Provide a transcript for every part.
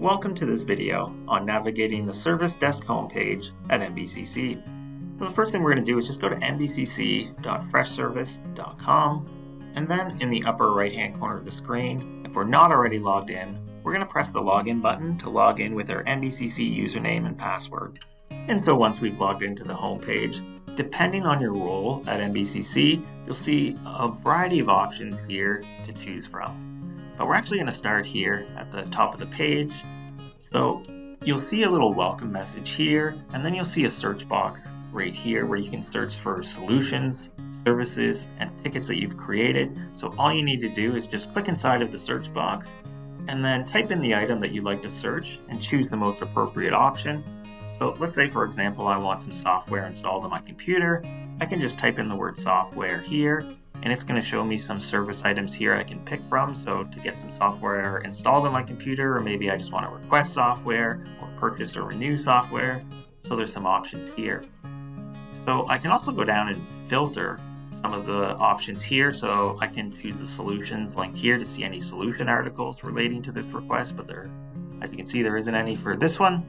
Welcome to this video on navigating the Service Desk homepage at NBCC. So the first thing we're going to do is just go to nbcc.freshservice.com, and then in the upper right hand corner of the screen, if we're not already logged in, we're going to press the login button to log in with our NBCC username and password. And so once we've logged into the homepage, depending on your role at NBCC, you'll see a variety of options here to choose from. But we're actually going to start here at the top of the page. So you'll see a little welcome message here, and then you'll see a search box right here where you can search for solutions, services, and tickets that you've created. So all you need to do is just click inside of the search box and then type in the item that you'd like to search and choose the most appropriate option. So let's say, for example, I want some software installed on my computer. I can just type in the word software here, and it's going to show me some service items here I can pick from. So to get some software installed on my computer, or maybe I just want to request software or purchase or renew software. So there's some options here. So I can also go down and filter some of the options here. So I can choose the solutions link here to see any solution articles relating to this request, but as you can see, there isn't any for this one.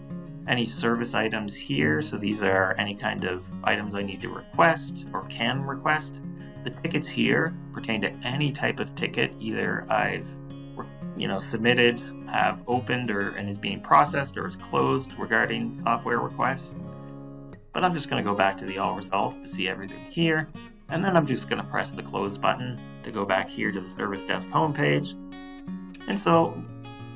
Any service items here. So these are any kind of items I need to request or can request. The tickets here pertain to any type of ticket either I've submitted, have opened, and is being processed, or is closed regarding software requests. But I'm just going to go back to the all results to see everything here, and then I'm just going to press the close button to go back here to the Service Desk homepage. And so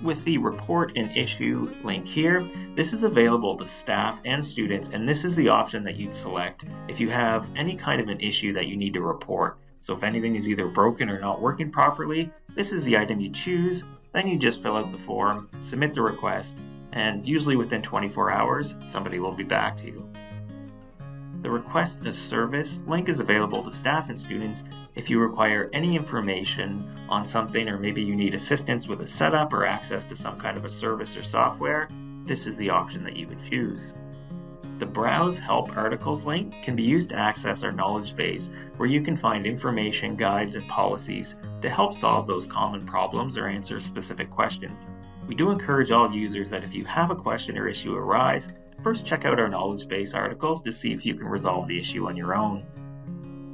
with the report and issue link here, this is available to staff and students, and this is the option that you'd select if you have any kind of an issue that you need to report. So if anything is either broken or not working properly, this is the item you choose. Then you just fill out the form, submit the request, and usually within 24 hours, somebody will be back to you. The Request a Service link is available to staff and students if you require any information on something, or maybe you need assistance with a setup or access to some kind of a service or software. This is the option that you would choose. The Browse Help Articles link can be used to access our knowledge base, where you can find information, guides, and policies to help solve those common problems or answer specific questions. We do encourage all users that if you have a question or issue arise, first check out our knowledge base articles to see if you can resolve the issue on your own.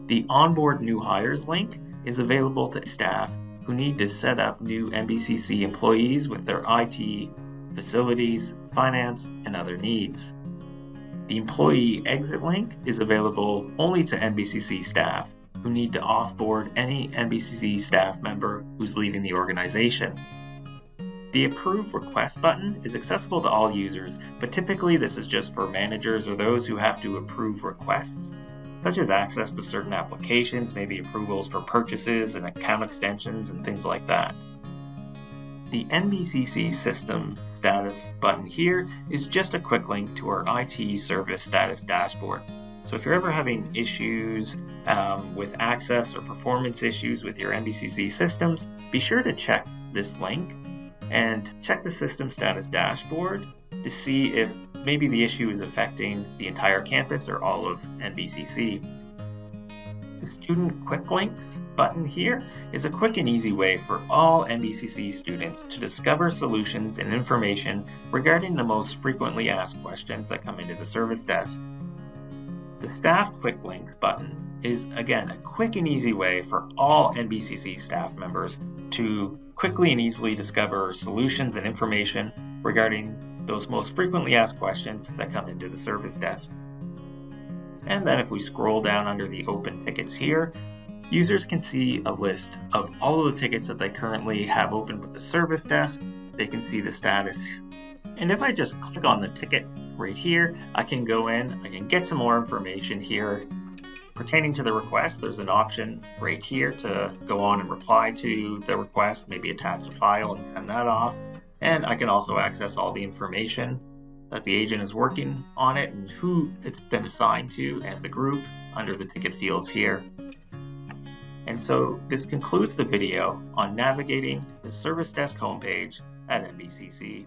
The Onboard New Hires link is available to staff who need to set up new NBCC employees with their IT, facilities, finance, and other needs. The Employee Exit link is available only to NBCC staff who need to offboard any NBCC staff member who's leaving the organization. The Approve Request button is accessible to all users, but typically this is just for managers or those who have to approve requests, such as access to certain applications, maybe approvals for purchases and account extensions and things like that. The NBCC System Status button here is just a quick link to our IT Service Status Dashboard. So if you're ever having issues with access or performance issues with your NBCC systems, be sure to check this link and check the System Status Dashboard to see if maybe the issue is affecting the entire campus or all of NBCC. The Student Quick Links button here is a quick and easy way for all NBCC students to discover solutions and information regarding the most frequently asked questions that come into the service desk. The Staff Quick Links button is, again, a quick and easy way for all NBCC staff members to quickly and easily discover solutions and information regarding those most frequently asked questions that come into the service desk. And then if we scroll down under the open tickets here, users can see a list of all of the tickets that they currently have open with the service desk. They can see the status. And if I just click on the ticket right here, I can go in, I can get some more information here pertaining to the request. There's an option right here to go on and reply to the request, maybe attach a file and send that off. And I can also access all the information that the agent is working on it and who it's been assigned to and the group under the ticket fields here. And so this concludes the video on navigating the Service Desk homepage at NBCC.